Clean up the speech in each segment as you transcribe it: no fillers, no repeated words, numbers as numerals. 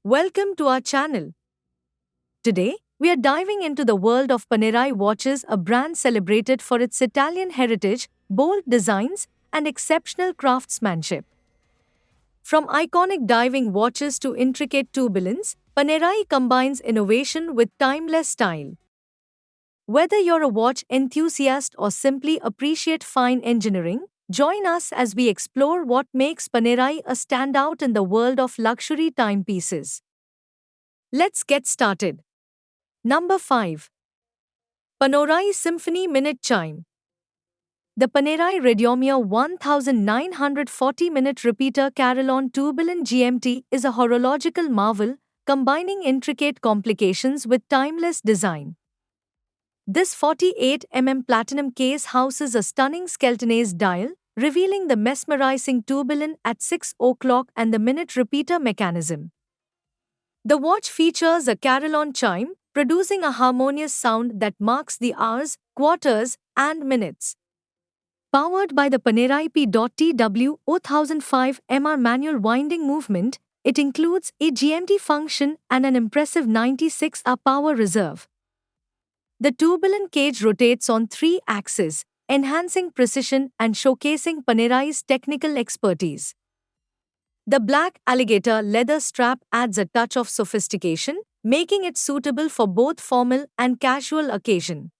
Welcome to our channel. Today, we are diving into the world of Panerai watches, a brand celebrated for its Italian heritage, bold designs, and exceptional craftsmanship. From iconic diving watches to intricate tourbillons, Panerai combines innovation with timeless style. Whether you're a watch enthusiast or simply appreciate fine engineering, join us as we explore what makes Panerai a standout in the world of luxury timepieces. Let's get started. Number 5. Panerai Symphony Minute Chime. The Panerai Radiomia 1940 minute repeater Carillon tourbillon GMT is a horological marvel, combining intricate complications with timeless design. This 48 platinum case houses a stunning skeletonized dial, revealing the mesmerizing tourbillon at 6 o'clock and the minute repeater mechanism. The watch features a carillon chime, producing a harmonious sound that marks the hours, quarters, and minutes. Powered by the Panerai P.TW 005 MR manual winding movement, it includes a GMT function and an impressive 96-hour power reserve. The tourbillon cage rotates on 3 axes, enhancing precision and showcasing Panerai's technical expertise. The black alligator leather strap adds a touch of sophistication, making it suitable for both formal and casual occasion.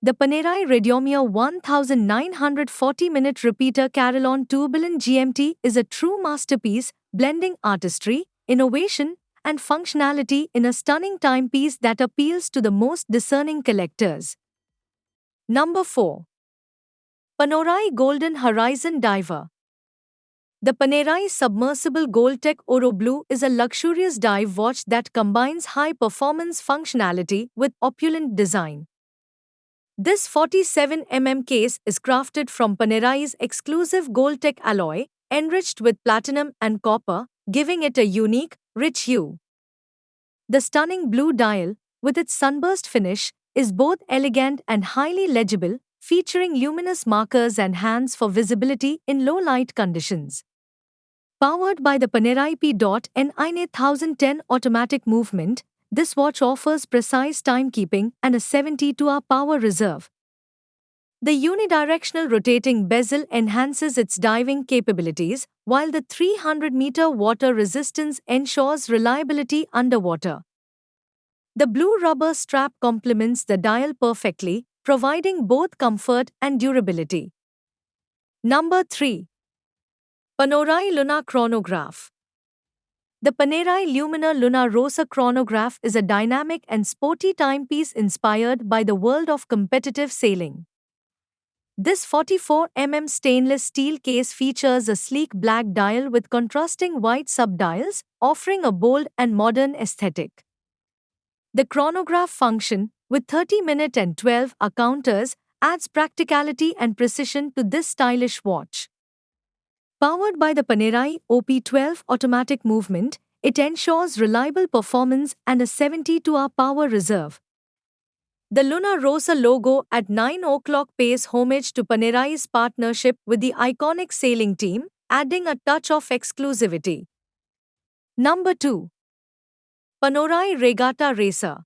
The Panerai Radiomia 1940 minute repeater Carillon tourbillon GMT is a true masterpiece, blending artistry, innovation, and functionality in a stunning timepiece that appeals to the most discerning collectors. Number 4. Panerai Golden Horizon Diver. The Panerai Submersible Goldtech Oro Blue is a luxurious dive watch that combines high-performance functionality with opulent design. This 47 case is crafted from Panerai's exclusive Goldtech alloy, enriched with platinum and copper, giving it a unique, rich hue. The stunning blue dial, with its sunburst finish, is both elegant and highly legible, featuring luminous markers and hands for visibility in low-light conditions. Powered by the Panerai P.NI 1010 automatic movement, this watch offers precise timekeeping and a 72-hour power reserve. The unidirectional rotating bezel enhances its diving capabilities, while the 300-meter water resistance ensures reliability underwater. The blue rubber strap complements the dial perfectly, providing both comfort and durability. Number 3. Panerai Luna Chronograph. The Panerai Lumina Luna Rossa chronograph is a dynamic and sporty timepiece inspired by the world of competitive sailing. This 44 stainless steel case features a sleek black dial with contrasting white subdials, offering a bold and modern aesthetic. The chronograph function, with 30-minute and 12-hour counters, adds practicality and precision to this stylish watch. Powered by the Panerai OP12 automatic movement, it ensures reliable performance and a 72-hour power reserve. The Luna Rossa logo at 9 o'clock pays homage to Panerai's partnership with the iconic sailing team, adding a touch of exclusivity. Number 2. Panerai Regatta Racer.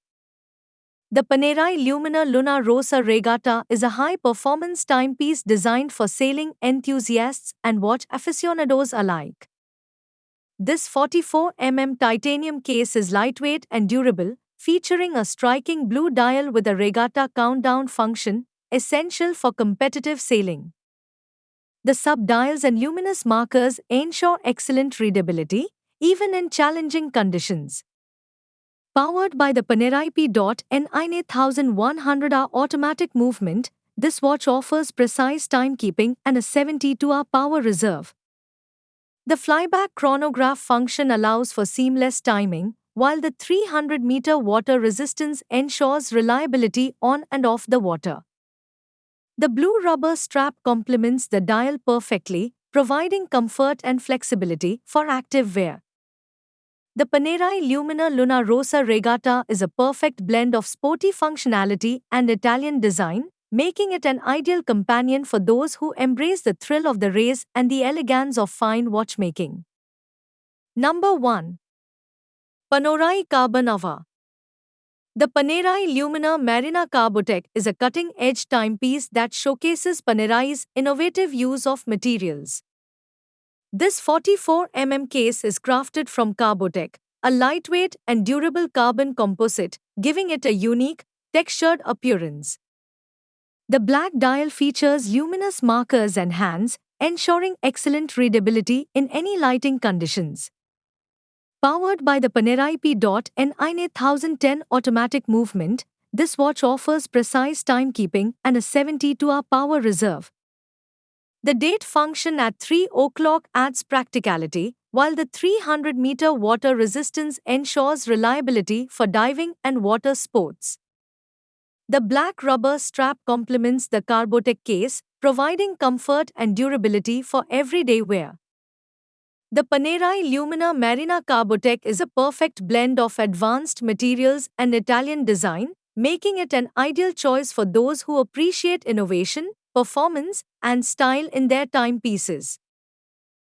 The Panerai Lumina Luna Rossa Regatta is a high-performance timepiece designed for sailing enthusiasts and watch aficionados alike. This 44 titanium case is lightweight and durable, featuring a striking blue dial with a regatta countdown function, essential for competitive sailing. The sub-dials and luminous markers ensure excellent readability, even in challenging conditions. Powered by the Panerai P.NI 1100-hour automatic movement, this watch offers precise timekeeping and a 72-hour power reserve. The flyback chronograph function allows for seamless timing, while the 300-meter water resistance ensures reliability on and off the water. The blue rubber strap complements the dial perfectly, providing comfort and flexibility for active wear. The Panerai Lumina Luna Rossa Regatta is a perfect blend of sporty functionality and Italian design, making it an ideal companion for those who embrace the thrill of the race and the elegance of fine watchmaking. Number 1. Panerai Carbonava. The Panerai Lumina Marina Carbotech is a cutting-edge timepiece that showcases Panerai's innovative use of materials. This 44 case is crafted from Carbotech, a lightweight and durable carbon composite, giving it a unique, textured appearance. The black dial features luminous markers and hands, ensuring excellent readability in any lighting conditions. Powered by the Panerai P.N 1010 automatic movement, this watch offers precise timekeeping and a 72-hour power reserve. The date function at 3 o'clock adds practicality, while the 300-meter water resistance ensures reliability for diving and water sports. The black rubber strap complements the Carbotech case, providing comfort and durability for everyday wear. The Panerai Lumina Marina Carbotech is a perfect blend of advanced materials and Italian design, making it an ideal choice for those who appreciate innovation, performance, and style in their timepieces.